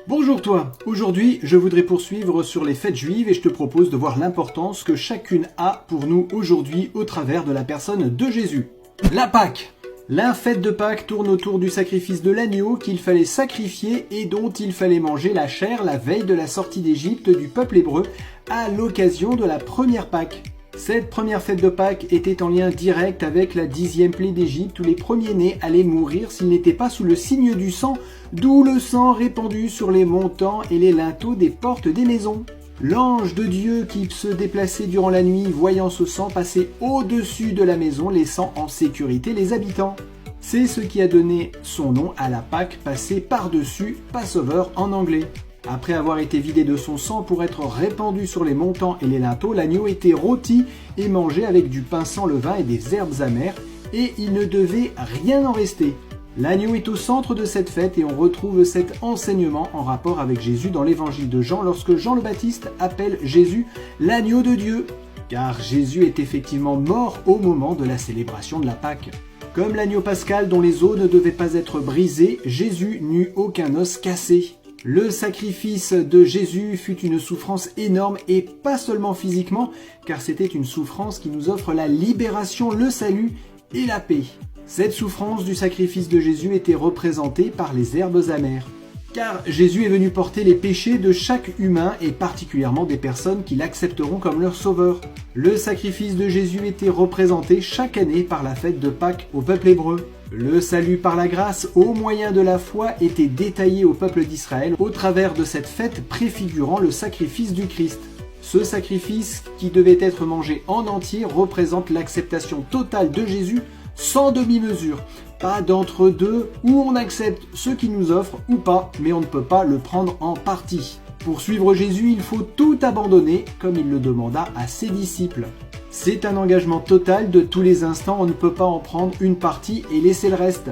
Bonjour toi, aujourd'hui je voudrais poursuivre sur les fêtes juives et je te propose de voir l'importance que chacune a pour nous aujourd'hui au travers de la personne de Jésus. La Pâque. La fête de Pâques tourne autour du sacrifice de l'agneau qu'il fallait sacrifier et dont il fallait manger la chair la veille de la sortie d'Égypte du peuple hébreu à l'occasion de la première Pâque. Cette première fête de Pâques était en lien direct avec la 10e plaie d'Égypte où les premiers-nés allaient mourir s'ils n'étaient pas sous le signe du sang, d'où le sang répandu sur les montants et les linteaux des portes des maisons. L'ange de Dieu qui se déplaçait durant la nuit, voyant ce sang passer au-dessus de la maison, laissant en sécurité les habitants. C'est ce qui a donné son nom à la Pâque passée par-dessus, Passover en anglais. Après avoir été vidé de son sang pour être répandu sur les montants et les linteaux, l'agneau était rôti et mangé avec du pain sans levain et des herbes amères, et il ne devait rien en rester. L'agneau est au centre de cette fête et on retrouve cet enseignement en rapport avec Jésus dans l'évangile de Jean lorsque Jean le Baptiste appelle Jésus l'agneau de Dieu, car Jésus est effectivement mort au moment de la célébration de la Pâque. Comme l'agneau pascal dont les os ne devaient pas être brisés, Jésus n'eut aucun os cassé. Le sacrifice de Jésus fut une souffrance énorme et pas seulement physiquement, car c'était une souffrance qui nous offre la libération, le salut et la paix. Cette souffrance du sacrifice de Jésus était représentée par les herbes amères. Car Jésus est venu porter les péchés de chaque humain et particulièrement des personnes qui l'accepteront comme leur sauveur. Le sacrifice de Jésus était représenté chaque année par la fête de Pâques au peuple hébreu. Le salut par la grâce au moyen de la foi était détaillé au peuple d'Israël au travers de cette fête préfigurant le sacrifice du Christ. Ce sacrifice, qui devait être mangé en entier, représente l'acceptation totale de Jésus sans demi-mesure. Pas d'entre-deux où on accepte ce qu'il nous offre ou pas, mais on ne peut pas le prendre en partie. Pour suivre Jésus, il faut tout abandonner, comme il le demanda à ses disciples. C'est un engagement total de tous les instants, on ne peut pas en prendre une partie et laisser le reste.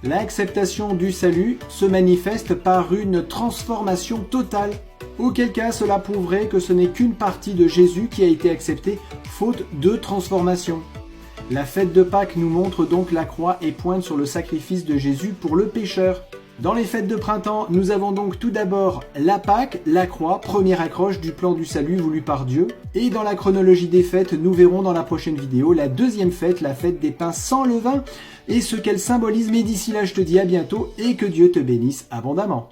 L'acceptation du salut se manifeste par une transformation totale, auquel cas cela prouverait que ce n'est qu'une partie de Jésus qui a été acceptée, faute de transformation. La fête de Pâques nous montre donc la croix et pointe sur le sacrifice de Jésus pour le pécheur. Dans les fêtes de printemps, nous avons donc tout d'abord la Pâque, la croix, première accroche du plan du salut voulu par Dieu. Et dans la chronologie des fêtes, nous verrons dans la prochaine vidéo la deuxième fête, la fête des pains sans levain, et ce qu'elle symbolise. Mais d'ici là, je te dis à bientôt et que Dieu te bénisse abondamment.